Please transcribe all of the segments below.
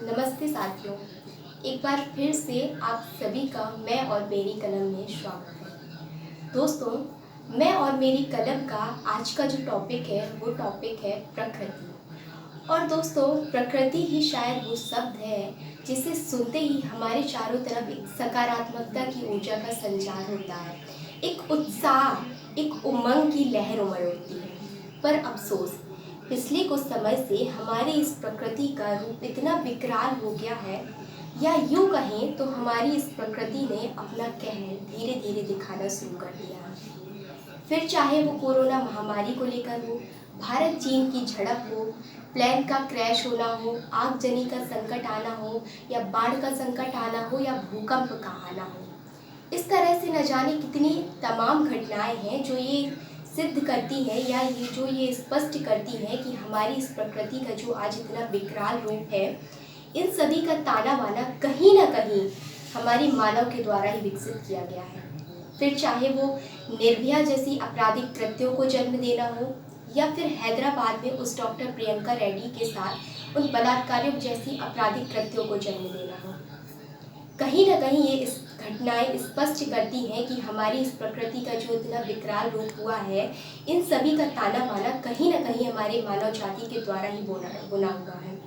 नमस्ते साथियों, एक बार फिर से आप सभी का मैं और मेरी कलम में स्वागत है। दोस्तों, मैं और मेरी कलम का आज का जो टॉपिक है वो टॉपिक है प्रकृति। और दोस्तों, प्रकृति ही शायद वो शब्द है जिसे सुनते ही हमारे चारों तरफ एक सकारात्मकता की ऊर्जा का संचार होता है, एक उत्साह, एक उमंग की लहर उमड़ उठती है। पर अफसोस, पिछले कुछ समय से हमारे इस प्रकृति का रूप इतना विकराल हो गया है, या यूँ कहें तो हमारी इस प्रकृति ने अपना कहर धीरे धीरे दिखाना शुरू कर दिया है। फिर चाहे वो कोरोना महामारी को लेकर हो, भारत चीन की झड़प हो, प्लेन का क्रैश होना हो, आगजनी का संकट आना हो, या बाढ़ का संकट आना हो, या भूकंप का आना हो, इस तरह से न जाने कितनी तमाम घटनाएं हैं जो ये सिद्ध करती है या ये स्पष्ट करती है कि हमारी इस प्रकृति का जो आज इतना विकराल रूप है, इन सभी का ताना बाना कहीं ना कहीं हमारी मानव के द्वारा ही विकसित किया गया है। फिर चाहे वो निर्भया जैसी आपराधिक कृत्यों को जन्म देना हो, या फिर हैदराबाद में उस डॉक्टर प्रियंका रेड्डी के साथ उन बलात्कारियों जैसी आपराधिक कृत्यों को जन्म देना हो, कहीं ना कहीं ये इस घटनाएं स्पष्ट करती हैं कि हमारी इस प्रकृति का जो इतना विकराल रूप हुआ है, इन सभी का ताना बाना कहीं ना कहीं हमारे मानव जाति के द्वारा ही बुना हुआ है।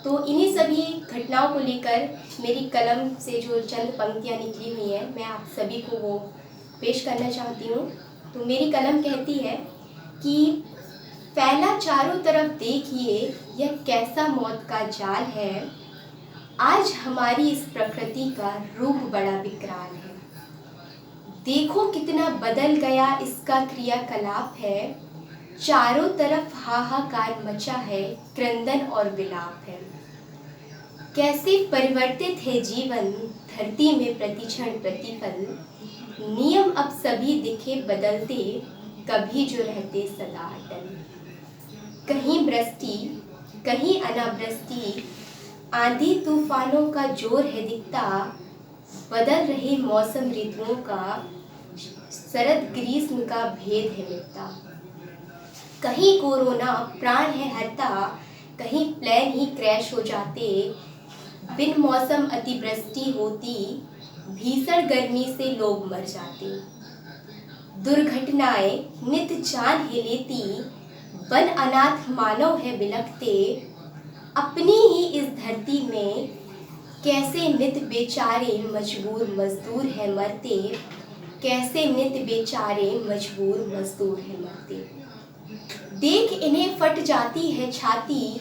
तो इन्हीं सभी घटनाओं को लेकर मेरी कलम से जो चंद पंक्तियां निकली हुई हैं, मैं आप सभी को वो पेश करना चाहती हूँ। तो मेरी कलम कहती है कि फैला चारों तरफ देखिए यह कैसा मौत का जाल है, आज हमारी इस प्रकृति का रूप बड़ा विकराल है। देखो कितना बदल गया इसका क्रियाकलाप है, चारों तरफ हाहाकार मचा है, क्रंदन और विलाप है। कैसे परिवर्तित है जीवन धरती में प्रतिक्षण प्रतिपल, नियम अब सभी दिखे बदलते, कभी जो रहते सदा अटल। कहीं वृष्टि कहीं अनावृष्टि, आंधी तूफानों का जोर है दिखता, बदल रहे मौसम ऋतुओं का, शरद ग्रीष्म का भेद है मिटता। कहीं कोरोना प्राण है हरता, कहीं प्लेन ही क्रैश हो जाते, बिन मौसम अतिवृष्टि होती, भीषण गर्मी से लोग मर जाते। दुर्घटनाएं नित जान है लेती, वन अनाथ मानव है बिलखते, अपनी ही इस धरती में कैसे नित बेचारे मजबूर मजदूर है मरते, कैसे नित बेचारे मजबूर मजदूर है मरते। देख इन्हें फट जाती है छाती,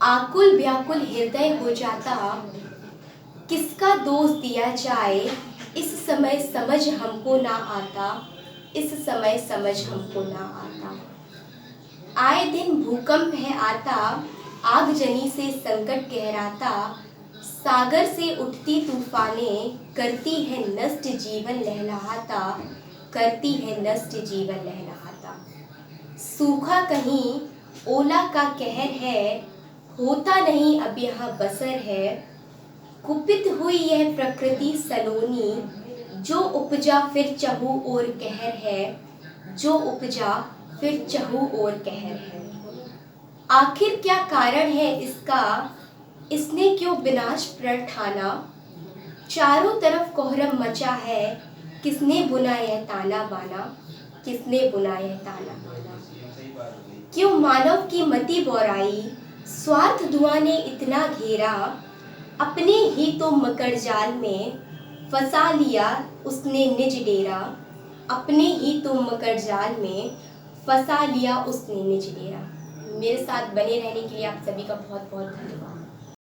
आकुल व्याकुल हृदय हो जाता, किसका दोष दिया जाए इस समय समझ हमको ना आता, इस समय समझ हमको ना आता। आए दिन भूकंप है आता, आगजनी से संकट गहराता, सागर से उठती तूफानें करती है नष्ट जीवन लहलहाता, करती है नष्ट जीवन लहलहाता। सूखा कहीं ओला का कहर है, होता नहीं अब यहाँ बसर है, कुपित हुई यह प्रकृति सलोनी, जो उपजा फिर चहु और कहर है, जो उपजा फिर चहु और कहर है। आखिर क्या कारण है इसका, इसने क्यों विनाश प्रण ठाना, चारों तरफ कोहरम मचा है, किसने बुना यह ताना बाना, किसने बुना यह ताना बाना। क्यों मानव की मति बोराई, स्वार्थ धुआं ने इतना घेरा, अपने ही तो मकर जाल में फंसा लिया उसने निज डेरा, अपने ही तो मकर जाल में फंसा लिया उसने निज डेरा। मेरे साथ बने रहने के लिए आप सभी का बहुत बहुत धन्यवाद।